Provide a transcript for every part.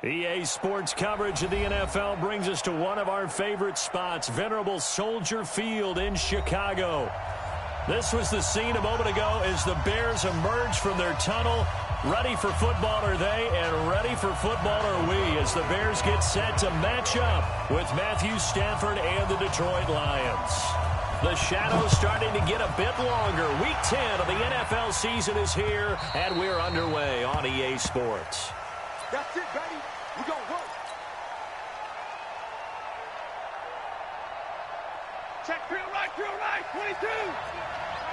EA Sports coverage of the NFL brings us to one of our favorite spots, venerable Soldier Field in Chicago. This was the scene a moment ago as the Bears emerged from their tunnel. Ready for football are they, and ready for football are we as the Bears get set to match up with Matthew Stafford and the Detroit Lions. The shadow's starting to get a bit longer. Week 10 of the NFL season is here, and we're underway on EA Sports. That's it, baby. We gonna work. Check, real right, 22.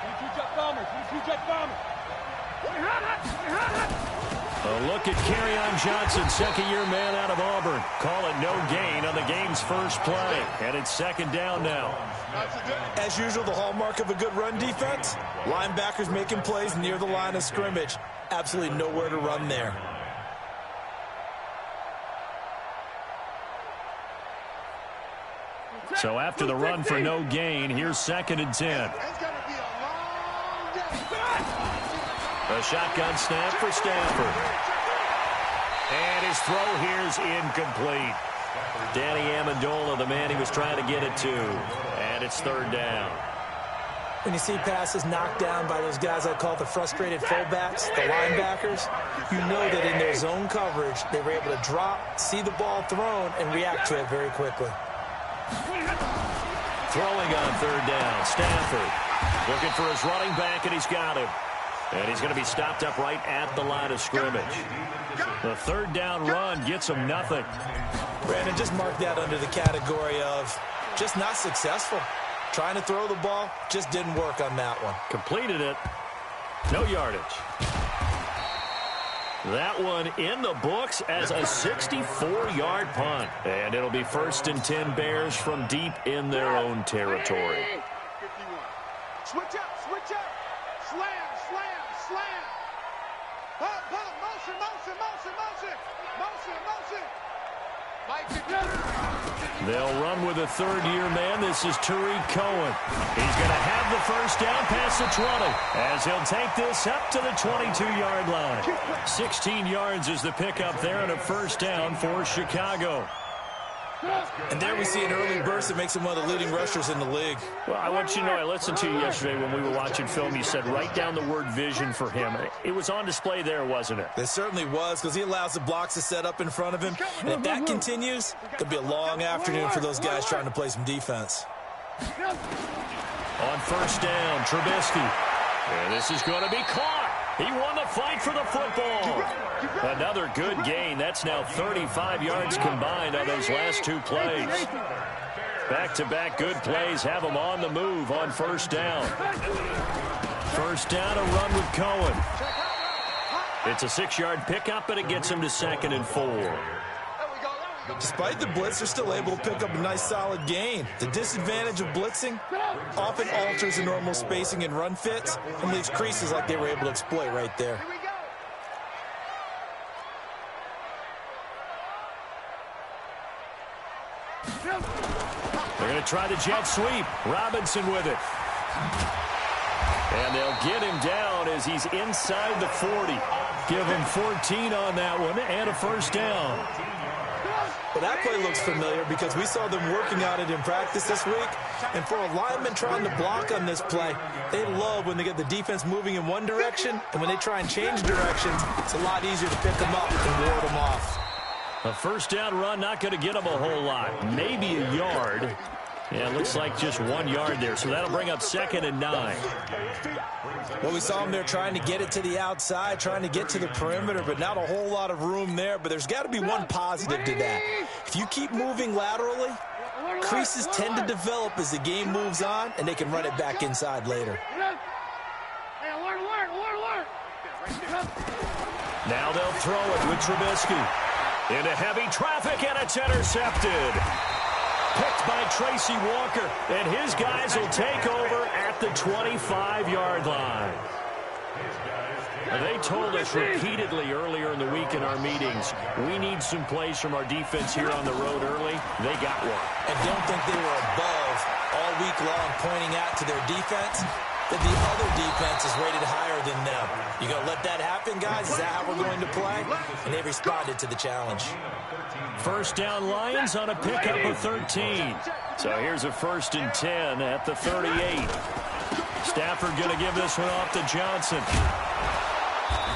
22 jet bomber, 22 jet bomber. A look at Kerryon Johnson, second-year man out of Auburn. Call it no gain on the game's first play, and it's second down now. As usual, the hallmark of a good run defense, linebackers making plays near the line of scrimmage. Absolutely nowhere to run there. So after the run for no gain, here's second and 10. A shotgun snap for Stafford. And his throw here's incomplete. Danny Amendola, the man he was trying to get it to. And it's third down. When you see passes knocked down by those guys I call the frustrated fullbacks, the linebackers, you know that in their zone coverage, they were able to drop, see the ball thrown, and react to it very quickly. Throwing on third down, Stafford looking for his running back, and he's got him. And he's going to be stopped up right at the line of scrimmage. The third down run gets him nothing. Brandon, just mark that under the category of just not successful. Trying to throw the ball, just didn't work on that one. Completed it. No yardage. That one in the books as a 64-yard punt. And it'll be first and 10 Bears from deep in their own territory. 51. Switch up, switch up. Slam, slam, slam. Bump, bump, motion, motion, motion, motion. Motion, motion. They'll run with a third-year man. This is Tariq Cohen. He's going to have the first down past the 20 as he'll take this up to the 22-yard line. 16 yards is the pickup there and a first down for Chicago. And there we see an early burst that makes him one of the leading rushers in the league. Well, I want you to know, I listened to you yesterday when we were watching film. You said write down the word vision for him. It was on display there, wasn't it? It certainly was, because he allows the blocks to set up in front of him. And if that continues, it'll be a long afternoon for those guys trying to play some defense. On first down, Trubisky. And this is going to be caught. He won the fight for the football. Another good gain. That's now 35 yards combined on those last two plays. Back-to-back good plays have them on the move on first down. First down, a run with Cohen. It's a 6-yard pickup, and it gets him to second and 4. Despite the blitz, they're still able to pick up a nice solid gain. The disadvantage of blitzing often alters the normal spacing and run fits and leaves creases like they were able to exploit right there. They're going to try the jet sweep. Robinson with it. And they'll get him down as he's inside the 40. Give him 14 on that one and a first down. Well, that play looks familiar because we saw them working on it in practice this week. And for a lineman trying to block on this play, they love when they get the defense moving in one direction. And when they try and change directions, it's a lot easier to pick them up and ward them off. A first down run, not going to get him a whole lot. Maybe a yard. Yeah, it looks like just 1 yard there. So that'll bring up second and 9. Well, we saw them there trying to get it to the outside, trying to get to the perimeter, but not a whole lot of room there. But there's got to be one positive to that. If you keep moving laterally, creases tend to develop as the game moves on, and they can run it back inside later. Now they'll throw it with Trubisky. Into heavy traffic, and it's intercepted. Picked by Tracy Walker, and his guys will take over at the 25-yard line. They told us repeatedly earlier in the week in our meetings, we need some plays from our defense here on the road early. They got one. And don't think they were above all week long pointing out to their defense. that the other defense is rated higher than them. You going to let that happen, guys? Is that how we're going to play? And they responded to the challenge. First down Lions on a pickup of 13. So here's a 1st and 10 at the 38. Stafford going to give this one off to Johnson.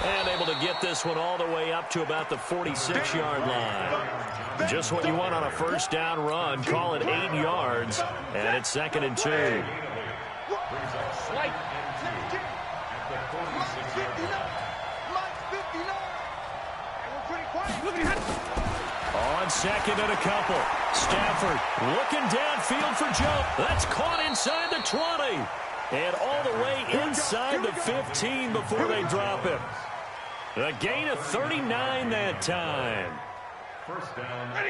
And able to get this one all the way up to about the 46-yard line. Just what you want on a first down run. Call it 8 yards. And it's 2nd and 2. On 2nd and a couple. Stafford looking downfield for Joe. That's caught inside the 20. And all the way inside the 15 before they drop him. A gain of 39 that time.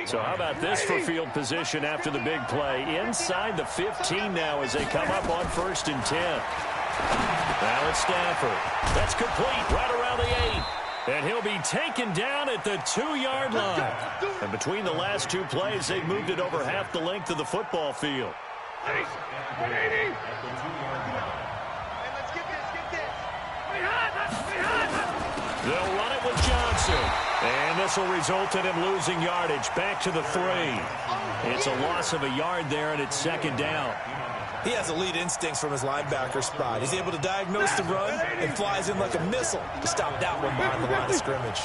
So how about this for field position after the big play? Inside the 15 now as they come up on 1st and 10. Now it's Stafford. That's complete right around the 8. And he'll be taken down at the 2-yard line. And between the last 2 plays, they've moved it over half the length of the football field. They'll run it with Johnson. And this will result in him losing yardage. Back to the 3. It's a loss of a yard there, and it's 2nd down. He has elite instincts from his linebacker spot. He's able to diagnose the run and flies in like a missile to stop that one behind the line of scrimmage.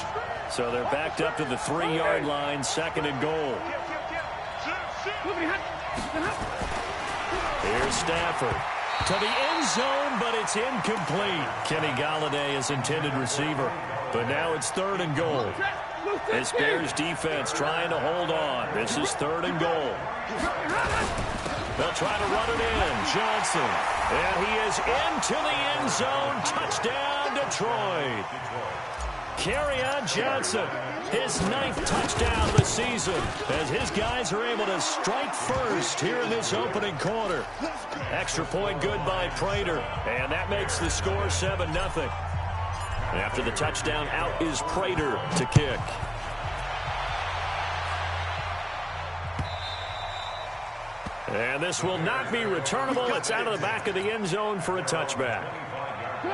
So they're backed up to the 3-yard line, 2nd and goal. Here's Stafford to the end zone, but it's incomplete. Kenny Golladay is intended receiver, but now it's 3rd and goal. This Bears defense trying to hold on. This is 3rd and goal. They'll try to run it in. Johnson. And he is into the end zone. Touchdown, Detroit. Kerryon Johnson, his 9th touchdown of the season, as his guys are able to strike first here in this opening quarter. Extra point good by Prater, and that makes the score 7-0. After the touchdown, out is Prater to kick. And this will not be returnable. It's out of the back of the end zone for a touchback.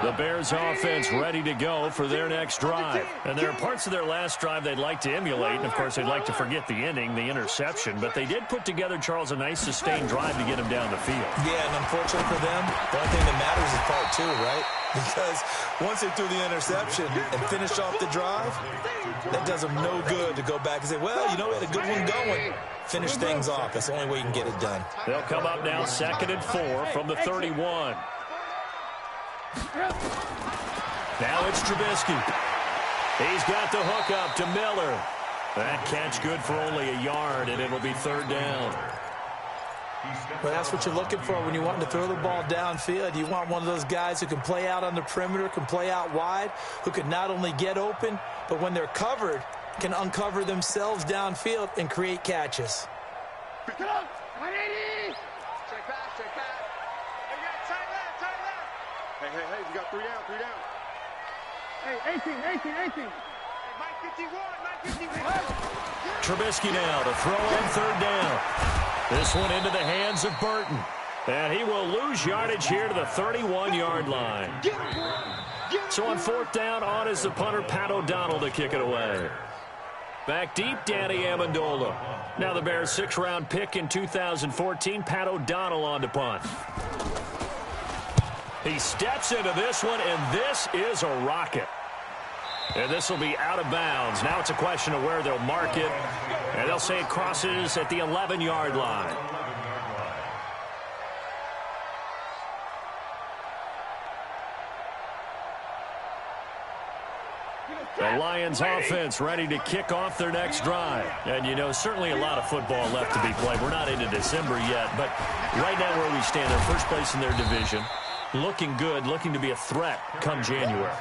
The Bears offense ready to go for their next drive. And there are parts of their last drive they'd like to emulate. And, of course, they'd like to forget the inning, the interception. But they did put together, Charles, a nice sustained drive to get him down the field. Yeah, and unfortunately for them, the only thing that matters is part 2, right? Because once they threw the interception and finished off the drive, that does them no good to go back and say, well, you know, we had a good one going. Finish things off. That's the only way you can get it done. They'll come up now 2nd and 4 from the 31. Now it's Trubisky. He's got the hook up to Miller. That catch good for only a yard, and it'll be 3rd down. Well, that's what you're looking for when you want to throw the ball downfield. You want one of those guys who can play out on the perimeter, can play out wide, who can not only get open, but when they're covered, can uncover themselves downfield and create catches. Check back, check back. Tight left. Hey, you got 3 down. Hey, 18. Mike 51. Trubisky now to throw on 3rd down. This one into the hands of Burton. And he will lose yardage here to the 31-yard line. So on 4th down, on is the punter, Pat O'Donnell, to kick it away. Back deep, Danny Amendola. Now the Bears' 6th-round pick in 2014, Pat O'Donnell on to punt. He steps into this one, and this is a rocket. And this will be out of bounds. Now it's a question of where they'll mark it. And they'll say it crosses at the 11-yard line. The Lions offense ready to kick off their next drive. And, you know, certainly a lot of football left to be played. We're not into December yet, but right now where we stand, they're first place in their division. Looking good, looking to be a threat come January.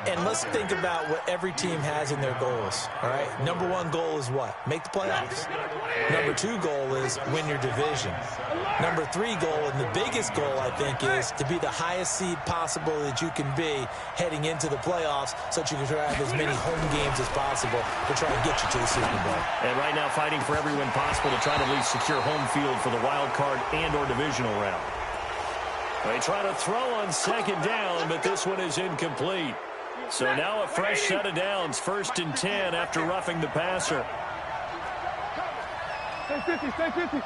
And let's think about what every team has in their goals, all right? Number 1 goal is what? Make the playoffs. Number 2 goal is win your division. Number 3 goal, and the biggest goal, I think, is to be the highest seed possible that you can be heading into the playoffs so that you can try to have as many home games as possible to try and get you to the Super Bowl. And right now fighting for every win possible to try to at least secure home field for the wild card and or divisional round. They try to throw on second down, but this one is incomplete. So now a fresh set of downs, 1st and 10 after roughing the passer. Stay 50, stay 50.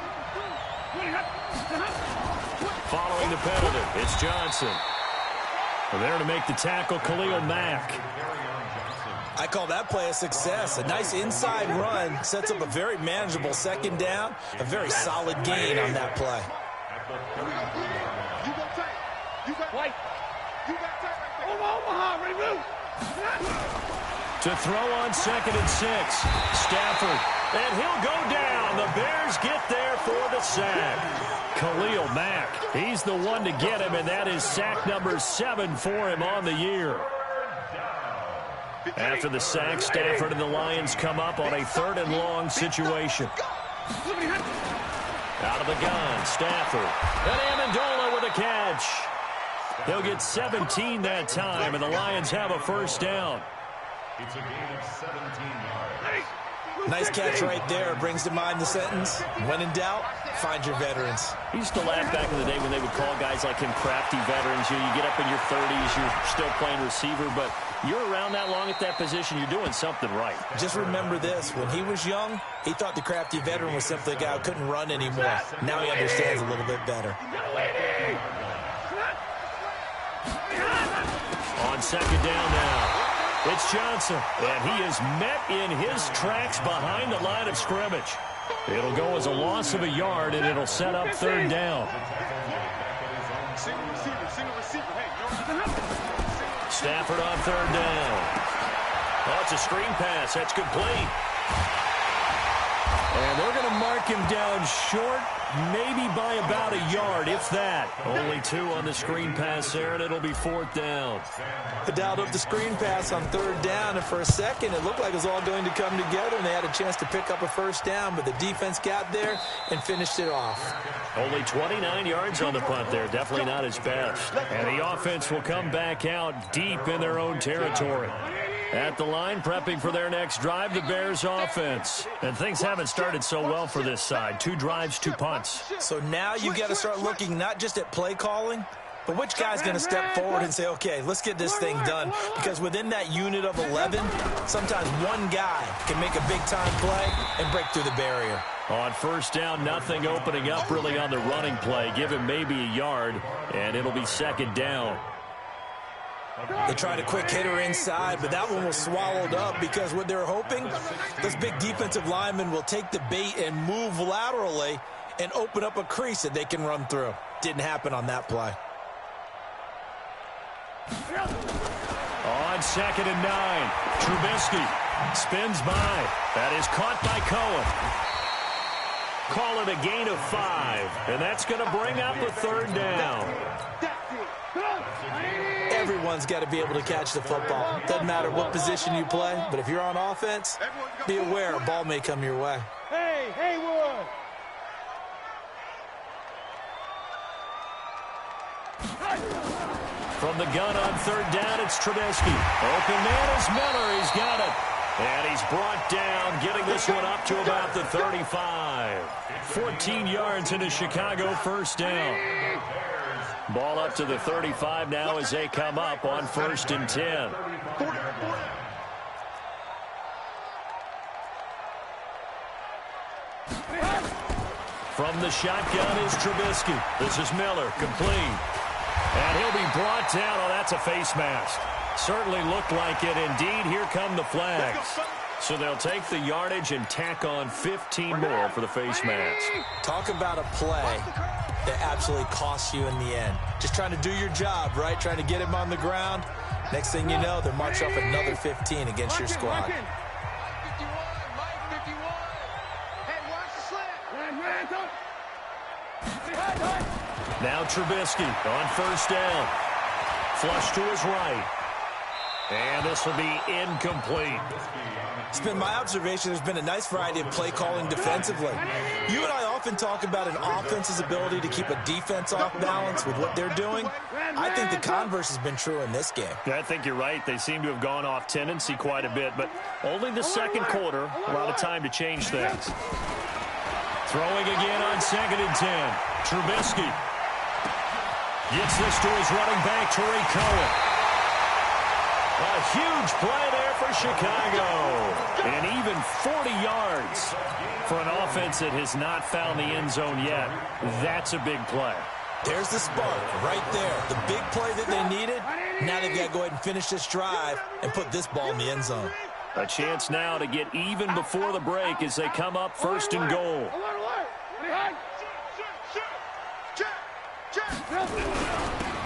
Following the penalty, it's Johnson. Well, there to make the tackle, Khalil Mack. I call that play a success. A nice inside run sets up a very manageable second down. A very solid gain on that play. You got tight. You got white. You got tight right there. Omaha, ready, move. To throw on 2nd and 6. Stafford. And he'll go down. The Bears get there for the sack. Khalil Mack. He's the one to get him, and that is sack number 7 for him on the year. After the sack, Stafford and the Lions come up on a 3rd and long situation. Out of the gun, Stafford. And Amendola with a catch. They'll get 17 that time, and the Lions have a first down. It's a gain of 17 yards. Nice catch right there. Brings to mind the sentence, when in doubt, find your veterans. I used to laugh back in the day when they would call guys like him crafty veterans. You get up in your 30s, you're still playing receiver, but you're around that long at that position, you're doing something right. Just remember this. When he was young, he thought the crafty veteran was simply a guy who couldn't run anymore. Now he understands a little bit better. On second down now, it's Johnson, and he is met in his tracks behind the line of scrimmage. It'll go as a loss of a yard, and it'll set up 3rd down. Single receiver. Hey, Stafford on 3rd down. Oh, it's a screen pass. That's complete. And they're going to mark him down short, maybe by about a yard, if that. Only 2 on the screen pass there, and it'll be 4th down. They dialed up the screen pass on 3rd down, and for a second it looked like it was all going to come together, and they had a chance to pick up a first down, but the defense got there and finished it off. Only 29 yards on the punt there. Definitely not his best. And the offense will come back out deep in their own territory. At the line, prepping for their next drive, the Bears offense. And things haven't started so well for this side. 2 drives, 2 punts. So now you got to start looking not just at play calling, but which guy's going to step forward and say, okay, let's get this thing done. Because within that unit of 11, sometimes one guy can make a big-time play and break through the barrier. On 1st down, nothing opening up really on the running play. Give him maybe a yard, and it'll be 2nd down. They tried a quick hitter inside, but that one was swallowed up because what they're hoping, this big defensive lineman will take the bait and move laterally and open up a crease that they can run through. Didn't happen on that play. On 2nd and 9, Trubisky spins by. That is caught by Cohen. Call it a gain of 5, and that's going to bring up a 3rd down. Everyone's got to be able to catch the football. Doesn't matter what position you play, but if you're on offense, be aware a ball may come your way. Hey, Haywood. From the gun on 3rd down, it's Trubisky. Open man is Miller. He's got it. And he's brought down, getting this one up to about the 35. 14 yards into Chicago, 1st down. Ball up to the 35 now as they come up on 1st and 10. From the shotgun is Trubisky. This is Miller, complete. And he'll be brought down. Oh, that's a face mask. Certainly looked like it. Indeed, here come the flags. So they'll take the yardage and tack on 15 more for the face mask. Talk about a play that absolutely costs you in the end. Just trying to do your job, right? Trying to get him on the ground. Next thing you know, they're marching off another 15 against your squad. Hey, watch the slant. Now Trubisky on 1st down. Flush to his right. And this will be incomplete. It's been my observation there's been a nice variety of play calling defensively. You and I often talk about an offense's ability to keep a defense off balance with what they're doing. I think the converse has been true in this game. I think you're right. They seem to have gone off tendency quite a bit, but only the 2nd quarter, a lot of time to change things. Throwing again on 2nd and 10. Trubisky. Gets this to his running back, Tariq Cohen. A huge play there for Chicago. And even 40 yards for an offense that has not found the end zone yet. That's a big play. There's the spark right there. The big play that they needed. Now they've got to go ahead and finish this drive and put this ball in the end zone. A chance now to get even before the break as they come up 1st and goal.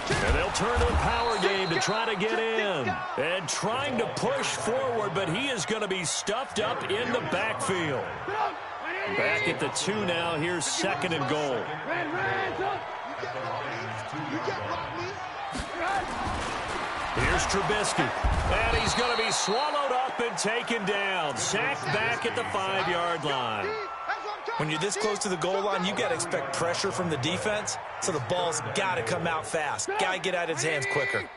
And they'll turn to the power game to try to get in. And trying to push forward, but he is going to be stuffed up in the backfield. Back at the 2 now. Here's 2nd and goal. Here's Trubisky. And he's going to be swallowed up and taken down. Sacked back at the 5-yard line. When you're this close to the goal line, you got to expect pressure from the defense, so the ball's got to come out fast. Got to get out of his hands quicker.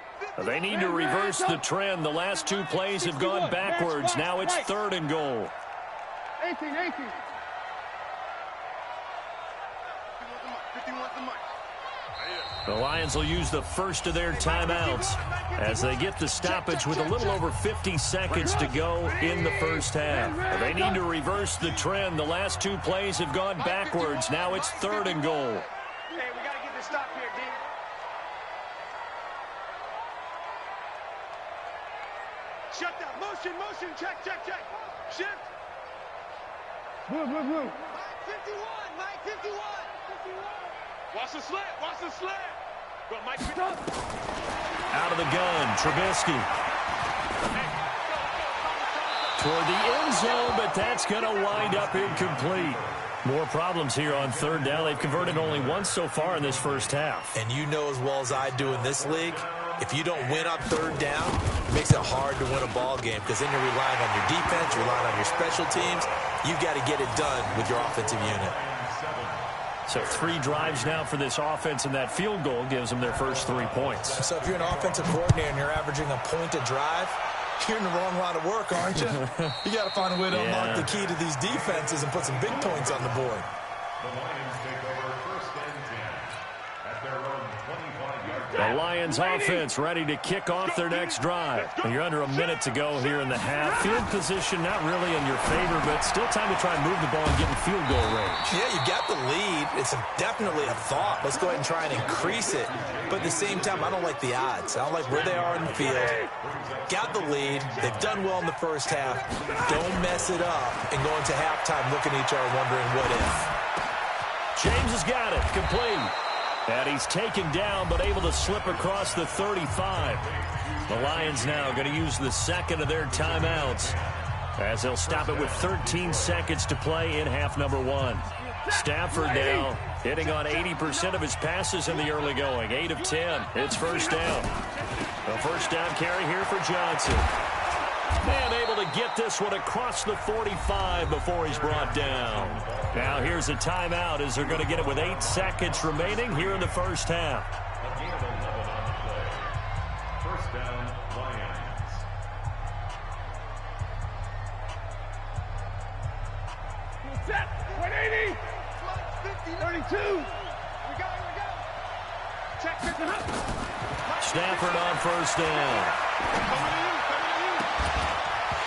They need to reverse the trend. The last 2 plays have gone backwards. Now it's 3rd and goal. 18. The Lions will use the first of their timeouts as they get the stoppage with a little over 50 seconds to go in the first half. They need to reverse the trend. The last 2 plays have gone backwards. Now it's 3rd and goal. Hey, we got to get this stop here, D. Shut down. Motion. Check. Shift. Move. Mike 51. Watch the slant. Go, Mike. Out of the gun, Trubisky. Toward the end zone, but that's going to wind up incomplete. More problems here on 3rd down. They've converted only once so far in this first half. And you know as well as I do in this league, if you don't win on 3rd down, it makes it hard to win a ball game because then you're relying on your defense, you're relying on your special teams. You've got to get it done with your offensive unit. So 3 drives now for this offense, and that field goal gives them their first 3 points. So if you're an offensive coordinator and you're averaging a point a drive, you're in the wrong line of work, aren't you? You got to find a way to unlock the key to these defenses and put some big points on the board. The Lions take over 1st and 10 at their own 25-yard line. The Lions offense ready to kick off their next drive. And you're under a minute to go here in the half. Field position not really in your favor, but still time to try and move the ball and get in field goal range. Yeah, you got the lead. It's definitely a thought. Let's go ahead and try and increase it. But at the same time, I don't like the odds. I don't like where they are in the field. Got the lead. They've done well in the first half. Don't mess it up and go into halftime looking at each other wondering what if. James has got it. Complete. And he's taken down, but able to slip across the 35. The Lions now going to use the 2nd of their timeouts as they'll stop it with 13 seconds to play in half number 1. Stafford now hitting on 80% of his passes in the early going. 8 of 10. It's 1st down. A 1st down carry here for Johnson. And able to get this one across the 45 before he's brought down. Now here's a timeout as they're going to get it with 8 seconds remaining here in the first half. A gain of 11 on the play. 1st down, Lions. Set. 180. 32. We go. Check. Stafford on 1st down.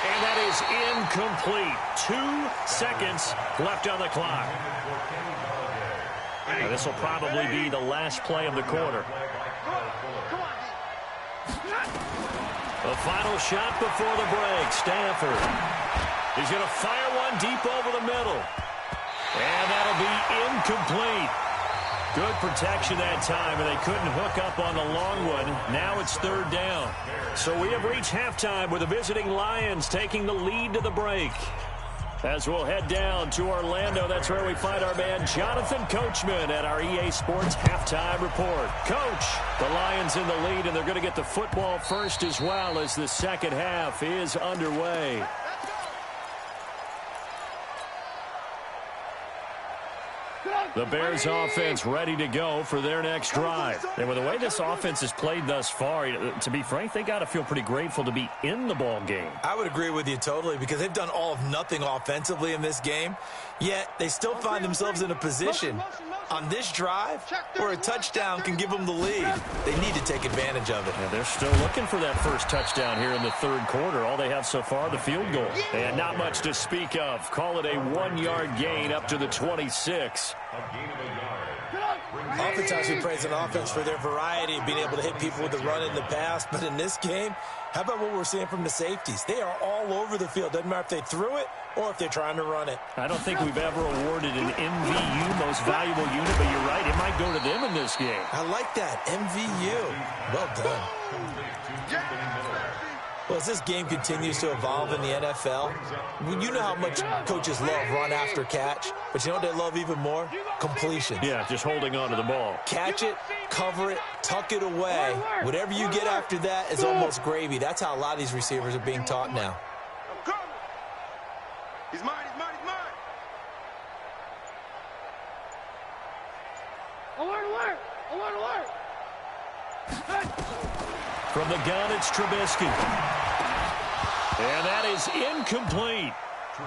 And that is incomplete. 2 seconds left on the clock. Now, this will probably be the last play of the quarter. The final shot before the break. Stafford. He's going to fire one deep over the middle. And that'll be incomplete. Good protection that time, and they couldn't hook up on the long one. Now it's 3rd down. So we have reached halftime with the visiting Lions taking the lead to the break. As we'll head down to Orlando, that's where we find our man Jonathan Coachman at our EA Sports Halftime Report. Coach, the Lions in the lead, and they're going to get the football first as well as the second half is underway. The Bears offense ready to go for their next drive. And with the way this offense has played thus far, to be frank, they got to feel pretty grateful to be in the ball game. I would agree with you totally because they've done all of nothing offensively in this game, yet they still find themselves in a position On this drive, where a touchdown can give them the lead, they need to take advantage of it. And they're still looking for that first touchdown here in the third quarter. All they have so far, the field goal. And not much to speak of. Call it a 1-yard gain up to the 26. Oftentimes we praise an offense for their variety of being able to hit people with the run in the pass, but in this game, how about what we're seeing from the safeties? They are all over the field. Doesn't matter if they threw it or if they're trying to run it. I don't think we've ever awarded an MVU, most valuable unit, but you're right, it might go to them in this game. I like that, MVU. Well done. Well, as this game continues to evolve in the NFL, you know how much coaches love run after catch, but you know what they love even more? Completions. Yeah, just holding on to the ball. Catch it, cover it, tuck it away. Whatever you get after that is almost gravy. That's how a lot of these receivers are being taught now. He's mine, he's mine, he's mine. Alert, alert, alert, alert. From the gun, it's Trubisky. And that is incomplete.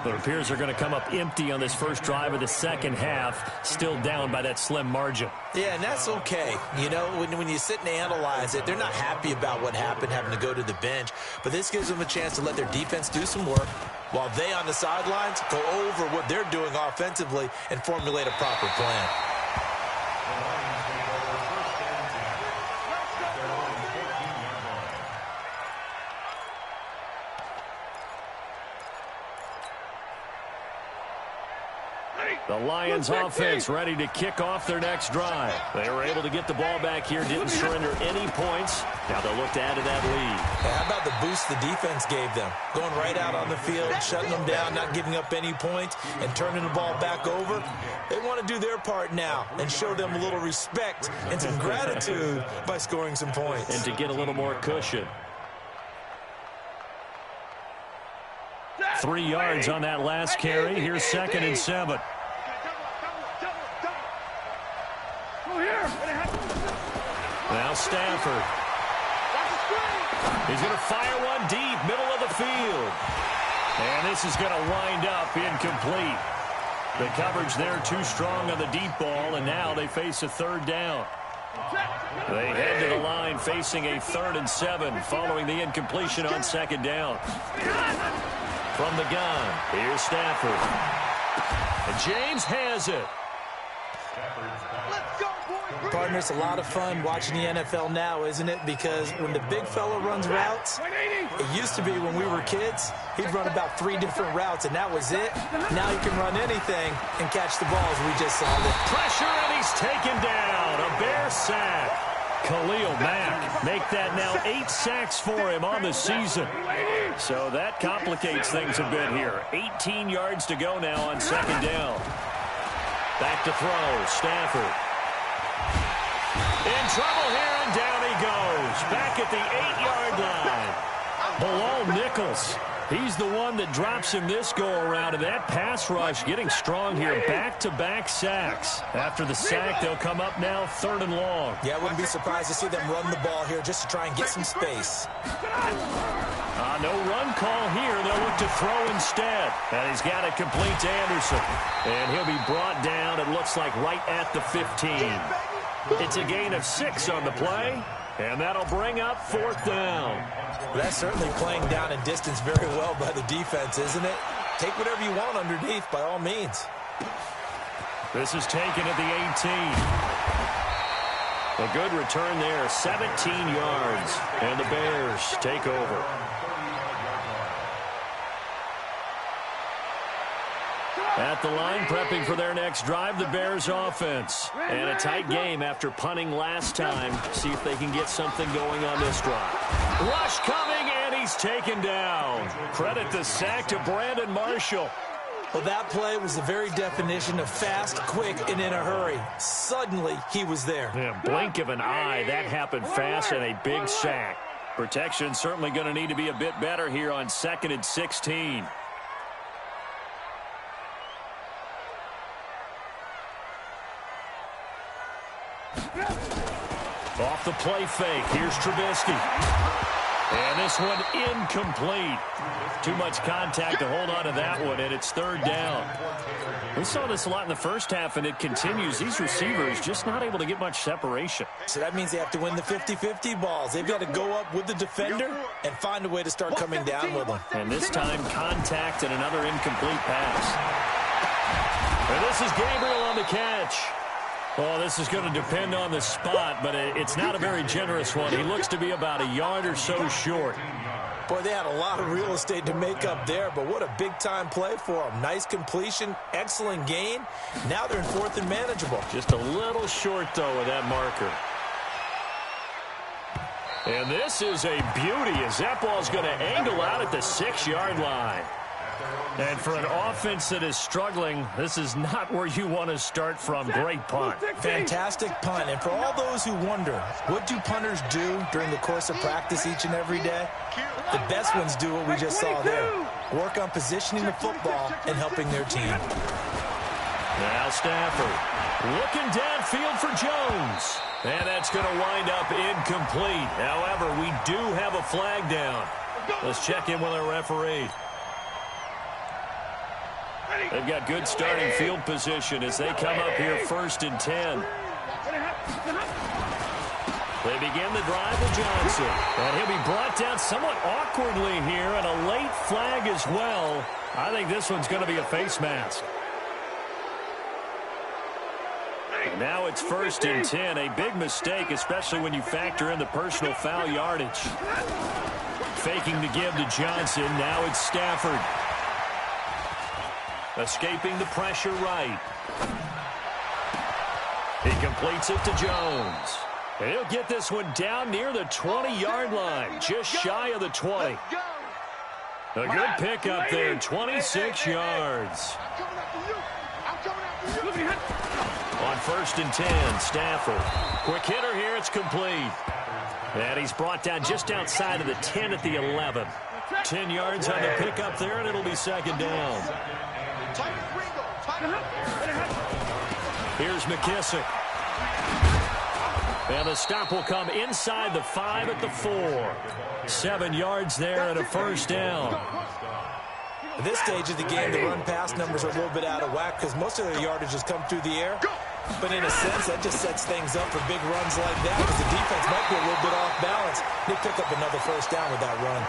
It appears they're going to come up empty on this first drive of the second half, still down by that slim margin. Yeah, and that's okay. You know, when you sit and analyze it, they're not happy about what happened, having to go to the bench. But this gives them a chance to let their defense do some work while they on the sidelines go over what they're doing offensively and formulate a proper plan. The Lions offense ready to kick off their next drive. They were able to get the ball back here, didn't surrender any points. Now they'll look to add to that lead. How about the boost the defense gave them? Going right out on the field, shutting them down, not giving up any points, and turning the ball back over. They want to do their part now and show them a little respect and some gratitude by scoring some points. And to get a little more cushion. 3 yards on that last carry. Here's 2nd and 7. Now Stafford. He's going to fire one deep, middle of the field. And this is going to wind up incomplete. The coverage there too strong on the deep ball, and now they face a third down. They head to the line facing a 3rd and 7 following the incompletion on 2nd down. From the gun, here's Stafford. And James has it. Partner, it's a lot of fun watching the NFL now, isn't it? Because when the big fella runs routes, it used to be when we were kids, he'd run about 3 different routes, and that was it. Now he can run anything and catch the balls. We just saw it. Pressure, and he's taken down. A Bear sack. Khalil Mack make that now 8 sacks for him on the season. So that complicates things a bit here. 18 yards to go now on 2nd down. Back to throw, Stafford. In trouble here, and down he goes. Back at the 8-yard line. Bilal Nichols. He's the one that drops him this go-around, and that pass rush getting strong here. Back-to-back sacks. After the sack, they'll come up now 3rd and long. Yeah, I wouldn't be surprised to see them run the ball here just to try and get some space. No run call here. They'll look to throw instead. And he's got it complete to Anderson. And he'll be brought down, it looks like, right at the 15. It's a gain of 6 on the play, and that'll bring up 4th down. That's certainly playing down in distance very well by the defense, isn't it? Take whatever you want underneath, by all means. This is taken at the 18. A good return there, 17 yards, and the Bears take over. At the line, prepping for their next drive, the Bears offense. And a tight game after punting last time. See if they can get something going on this drive. Rush coming, and he's taken down. Credit the sack to Brandon Marshall. Well, that play was the very definition of fast, quick, and in a hurry. Suddenly, he was there. Yeah, blink of an eye. That happened fast, and a big sack. Protection certainly going to need to be a bit better here on 2nd and 16. Off the play fake, here's Trubisky. And this one incomplete. Too much contact to hold on to that one, and it's third down. We saw this a lot in the first half, and it continues. These receivers just not able to get much separation. So that means they have to win the 50-50 balls. They've got to go up with the defender and find a way to start coming down with them. And this time, contact and another incomplete pass. And this is Gabriel on the catch. Oh, this is going to depend on the spot, but it's not a very generous one. He looks to be about a yard or so short. Boy, they had a lot of real estate to make up there, but what a big-time play for them. Nice completion, excellent gain. Now they're in fourth and manageable. Just a little short, though, with that marker. And this is a beauty as that ball's going to angle out at the 6-yard line. And for an offense that is struggling, this is not where you want to start from. Great punt. Fantastic punt. And for all those who wonder, what do punters do during the course of practice each and every day? The best ones do what we just saw there. Work on positioning the football and helping their team. Now Stafford looking downfield for Jones. And that's going to wind up incomplete. However, we do have a flag down. Let's check in with our referee. They've got good starting field position as they come up here 1st and 10. They begin the drive with Johnson. And he'll be brought down somewhat awkwardly here, and a late flag as well. I think this one's going to be a face mask. And now it's 1st and 10. A big mistake, especially when you factor in the personal foul yardage. Faking the give to Johnson. Now it's Stafford. Escaping the pressure right. He completes it to Jones. And he'll get this one down near the 20-yard line, just shy of the 20. A good pickup there, 26 yards. On 1st and 10, Stafford. Quick hitter here, it's complete. And he's brought down just outside of the 10 at the 11. 10 yards on the pickup there, and it'll be 2nd down. Here's McKissick. And the stop will come inside the 5 at the 4. 7 yards there and a 1st down. At this stage of the game, the run-pass numbers are a little bit out of whack because most of their yardage has come through the air. But in a sense, that just sets things up for big runs like that because the defense might be a little bit off balance. They pick up another 1st down with that run.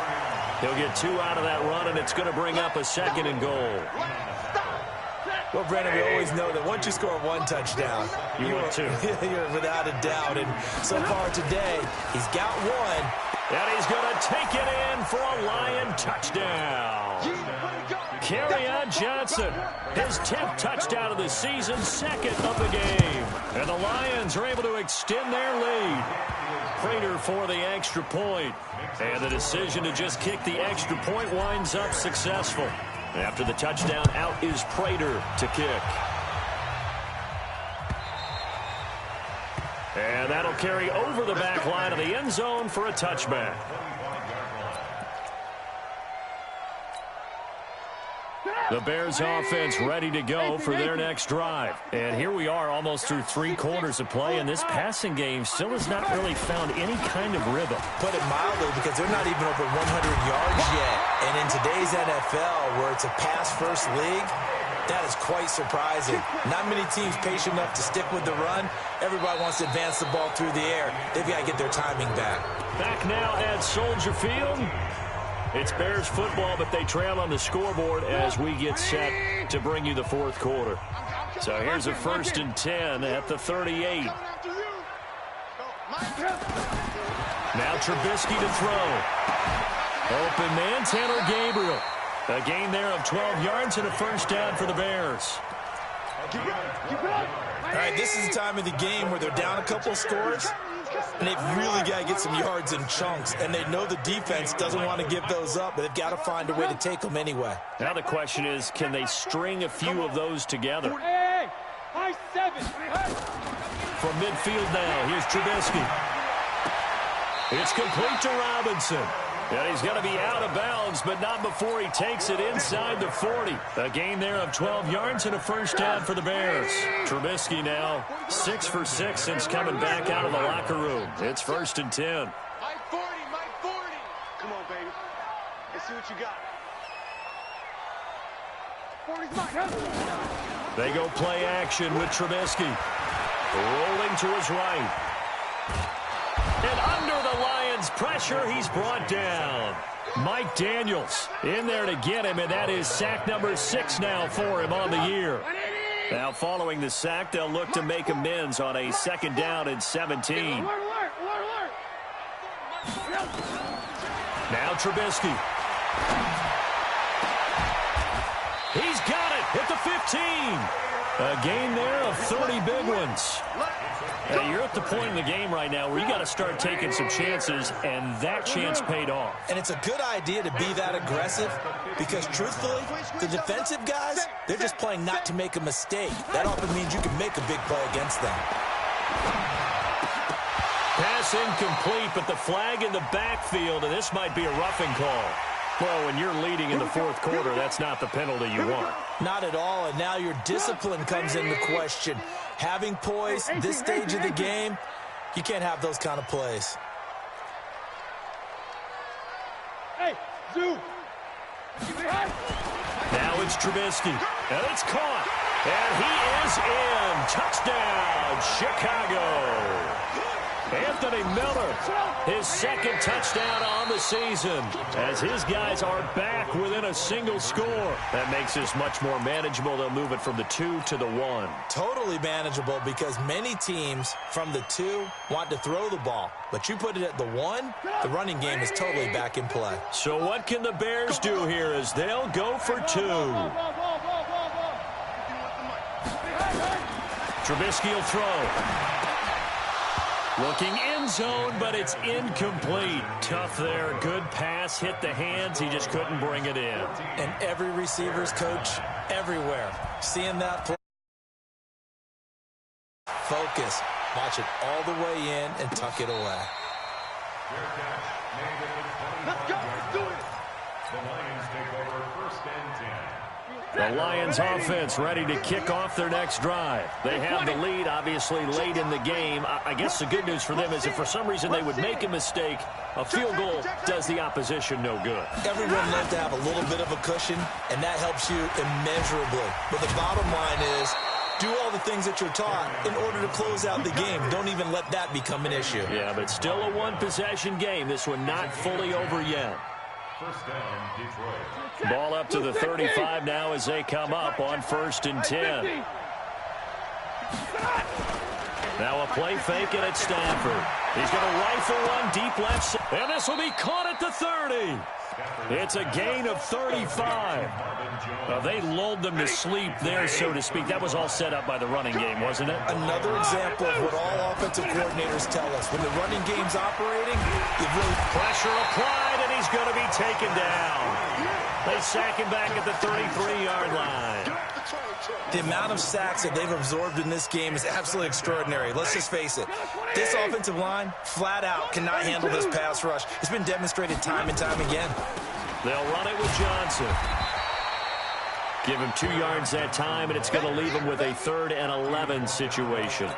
He'll get 2 out of that run, and it's going to bring up a 2nd and goal. Well, Brandon, we always know that once you score 1 touchdown, you're without a doubt. And so far today, he's got 1. And he's going to take it in for a Lion touchdown. Kerryon Johnson, his 10th touchdown of the season, 2nd of the game. And the Lions are able to extend their lead. Prater for the extra point. And the decision to just kick the extra point winds up successful. After the touchdown, out is Prater to kick. And that'll carry over the back line of the end zone for a touchback. The Bears offense ready to go for their next drive. And here we are almost through 3 quarters of play, and this passing game still has not really found any kind of rhythm. Put it mildly, because they're not even over 100 yards yet. And in today's NFL, where it's a pass-first league, that is quite surprising. Not many teams patient enough to stick with the run. Everybody wants to advance the ball through the air. They've got to get their timing back. Back now at Soldier Field. It's Bears football, but they trail on the scoreboard as we get set to bring you the 4th quarter. So here's a 1st and 10 at the 38. Now Trubisky to throw. Open man, Taylor Gabriel. A gain there of 12 yards and a 1st down for the Bears. All right, this is the time of the game where they're down a couple scores, and they've really got to get some yards in chunks, and they know the defense doesn't want to give those up, but they've got to find a way to take them anyway. Now the question is, can they string a few of those together? From midfield now, here's Trubisky. It's complete to Robinson. And he's going to be out of bounds, but not before he takes it inside the 40. A gain there of 12 yards and a 1st down for the Bears. Trubisky now 6 for 6 since coming back out of the locker room. It's 1st and 10. what you got. 40's mine. They go play action with Trubisky. Rolling to his right. And under the Lions' pressure, he's brought down. Mike Daniels in there to get him, and that is sack number 6 now for him on the year. Now following the sack, they'll look to make amends on a 2nd down and 17. Now Trubisky. He's got it at the 15. A gain there of 30 big ones. Now, you're at the point in the game right now where you got to start taking some chances, and that chance paid off. And it's a good idea to be that aggressive because, truthfully, the defensive guys, they're just playing not to make a mistake. That often means you can make a big play against them. Pass incomplete, but the flag in the backfield, and this might be a roughing call. Well, when you're leading in the 4th quarter, that's not the penalty you want. Not at all, and now your discipline comes into question. Having poise this stage of the game, you can't have those kind of plays. Hey, Zoo. Now it's Trubisky, and it's caught, and he is in. Touchdown, Chicago. Anthony Miller, his 2nd touchdown on the season, as his guys are back within a single score. That makes this much more manageable. They'll move it from the 2 to the 1. Totally manageable because many teams from the 2 want to throw the ball. But you put it at the 1, the running game is totally back in play. So what can the Bears do here as they'll go for 2? Trubisky will throw. Looking end zone, but it's incomplete. Tough there. Good pass. Hit the hands. He just couldn't bring it in. And every receiver's coach everywhere. Seeing that play. Focus. Watch it all the way in and tuck it away. Let's go. Let's do it. The Lions take over 1st and 10. The Lions offense ready to kick off their next drive. They have the lead, obviously, late in the game. I guess the good news for them is if for some reason they would make a mistake, a field goal does the opposition no good. Everyone loves to have a little bit of a cushion, and that helps you immeasurably. But the bottom line is, do all the things that you're taught in order to close out the game. Don't even let that become an issue. Yeah, but it's still a one-possession game. This one not fully over yet. 1st down, Detroit. Ball up to the 35 now as they come up on 1st and 10. Now a play fake, and it's Stafford. He's going to rifle one deep left. And this will be caught at the 30. It's a gain of 35. They lulled them to sleep there, so to speak. That was all set up by the running game, wasn't it? Another example of what all offensive coordinators tell us. When the running game's operating, you really... Pressure applied, and he's going to be taken down. They sack him back at the 33-yard line. The amount of sacks that they've absorbed in this game is absolutely extraordinary. Let's just face it. This offensive line, flat out, cannot handle this pass rush. It's been demonstrated time and time again. They'll run it with Johnson. Give him 2 yards that time, and it's going to leave him with a 3rd and 11 situation.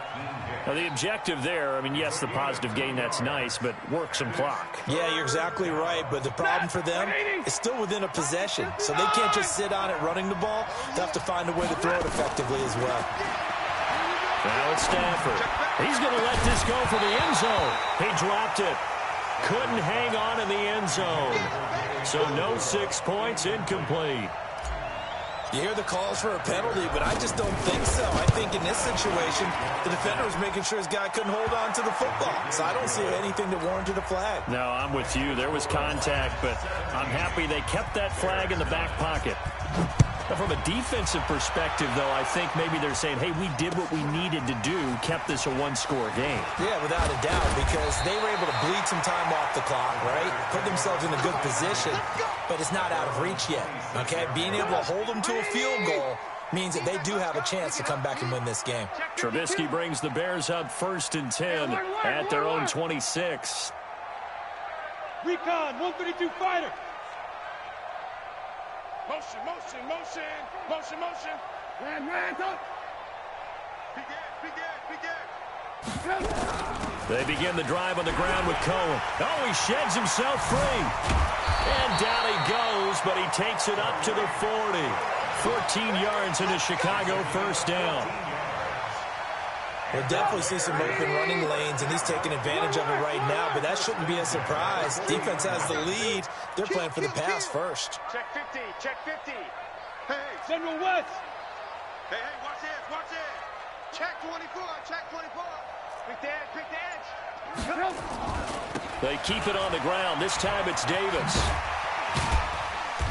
Now, the objective there, I mean, yes, the positive gain, that's nice, but work some clock. Yeah, you're exactly right, but the problem for them is still within a possession, so they can't just sit on it running the ball. They'll have to find a way to throw it effectively as well. Now it's Stafford. He's going to let this go for the end zone. He dropped it. Couldn't hang on in the end zone. So no 6 points, incomplete. You hear the calls for a penalty, but I just don't think so. I think in this situation, the defender was making sure his guy couldn't hold on to the football. So I don't see anything that warranted a flag. No, I'm with you. There was contact, but I'm happy they kept that flag in the back pocket. Now, from a defensive perspective, though, I think maybe they're saying, hey, we did what we needed to do, kept this a one-score game. Yeah, without a doubt, because they were able to bleed some time off the clock, right? Put themselves in a good position, but it's not out of reach yet, okay? Being able to hold them to a field goal means that they do have a chance to come back and win this game. Trubisky brings the Bears up 1st and 10 at their own 26. Recon, 132 fighter. Motion, motion, motion, motion, motion. Man, go. Begin. They begin the drive on the ground with Cohen. Oh, he sheds himself free. And down he goes, but he takes it up to the 40. 14 yards into Chicago, first down. We'll definitely see some open running lanes, and he's taking advantage of it right now, but that shouldn't be a surprise. Defense has the lead. They're playing for the pass first. Check 50, check 50. Hey, General West. Hey, watch this. Check 24, check 24. Pick the edge, They keep it on the ground. This time it's Davis.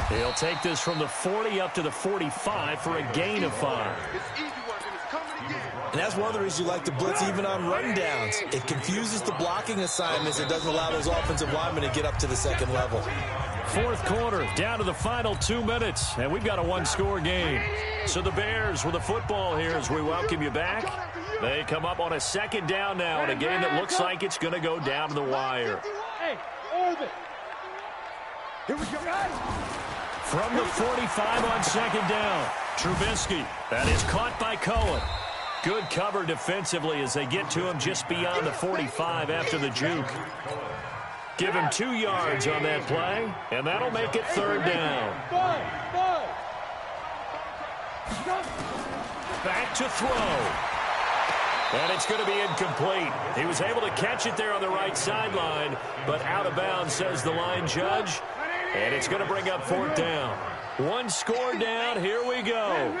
He'll take this from the 40 up to the 45 for a gain of 5. It's easy work, and it's coming again. And that's one of the reasons you like to blitz even on rundowns. It confuses the blocking assignments. It doesn't allow those offensive linemen to get up to the second level. Fourth quarter, down to the final 2 minutes, and we've got a one-score game. So the Bears with the football here as we welcome you back. They come up on a second down now in a game that looks like it's going to go down to the wire. Hey, orbit. Here we go, guys. From the 45 on second down, Trubisky. That is caught by Cohen. Good cover defensively as they get to him just beyond the 45 after the juke. Give him 2 yards on that play, and that'll make it third down. Back to throw. And it's going to be incomplete. He was able to catch it there on the right sideline, but out of bounds, says the line judge. And it's going to bring up fourth down. One score down. Here we go.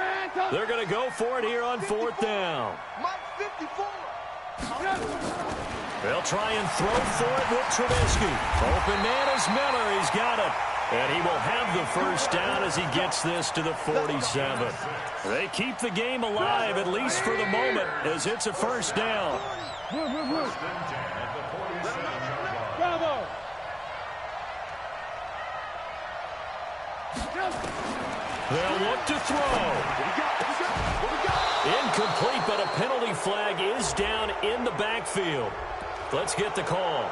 They're going to go for it here on fourth down. They'll try and throw for it with Trubisky. Open man is Miller. He's got it. And he will have the first down as he gets this to the 47. They keep the game alive, at least for the moment, as it's a first down. Bravo. They'll look to throw. Incomplete, but a penalty flag is down in the backfield. Let's get the call.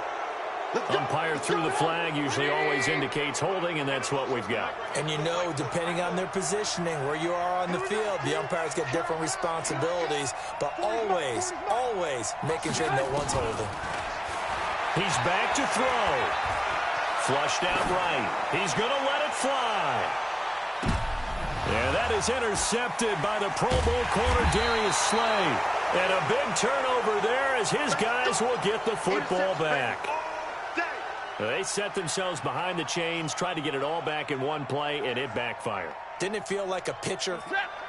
Umpire threw the flag, usually always indicates holding, and that's what we've got. And you know, depending on their positioning, where you are on the field, the umpires get different responsibilities, but always, always making sure no one's holding. He's back to throw. Flushed out right. He's going to let it fly. And that is intercepted by the Pro Bowl corner, Darius Slay. And a big turnover there as his guys will get the football back. They set themselves behind the chains, tried to get it all back in one play, and it backfired. Didn't it feel like a pitcher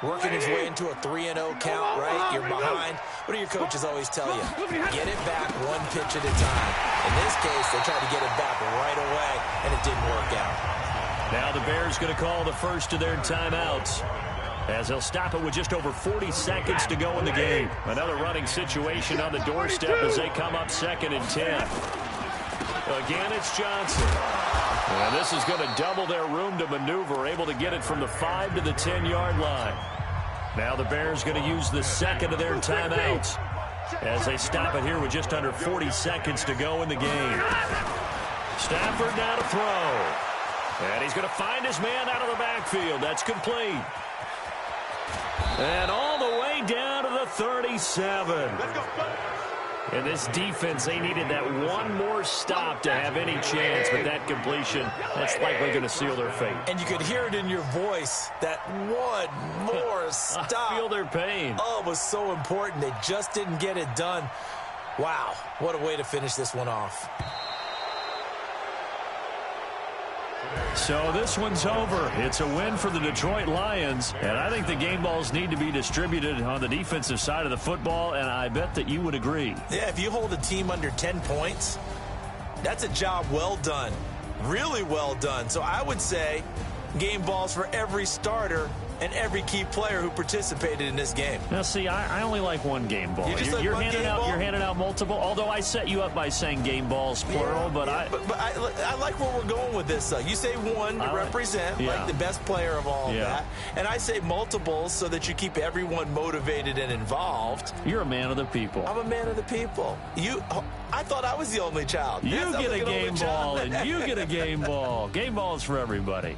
working his way into a 3-0 count, right? You're behind. What do your coaches always tell you? Get it back one pitch at a time. In this case, they tried to get it back right away, and it didn't work out. Now the Bears going to call the first of their timeouts, as they'll stop it with just over 40 seconds to go in the game. Another running situation on the doorstep as they come up 2nd and 10. Again, it's Johnson. And this is going to double their room to maneuver, able to get it from the 5 to the 10-yard line. Now the Bears going to use the second of their timeouts as they stop it here with just under 40 seconds to go in the game. Stafford now to throw. And he's going to find his man out of the backfield. That's complete. And all the way down to the 37. And this defense, they needed that one more stop to have any chance, but that completion, that's likely going to seal their fate. And you could hear it in your voice, that one more stop. I feel their pain. Oh, it was so important. They just didn't get it done. Wow, what a way to finish this one off. So this one's over. It's a win for the Detroit Lions, and I think the game balls need to be distributed on the defensive side of the football, and I bet that you would agree. Yeah, if you hold a team under 10 points, that's a job well done. Really well done. So I would say game balls for every starter and every key player who participated in this game. Now, see, I only like one game ball. You're handing out multiple, although I set you up by saying game balls, plural. But I like where we're going with this. You say one to represent, like the best player of all of that. And I say multiples so that you keep everyone motivated and involved. You're a man of the people. I'm a man of the people. I thought I was the only child. You get a game ball, and you get a game ball. Game balls for everybody.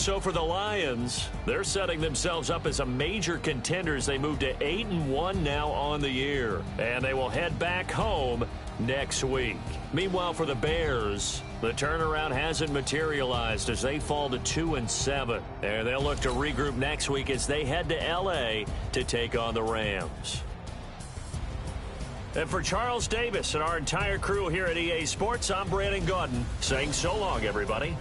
So for the Lions, they're setting themselves up as a major contender as they move to 8-1 now on the year. And they will head back home next week. Meanwhile, for the Bears, the turnaround hasn't materialized as they fall to 2-7. And they'll look to regroup next week as they head to L.A. to take on the Rams. And for Charles Davis and our entire crew here at EA Sports, I'm Brandon Gaudin saying so long, everybody.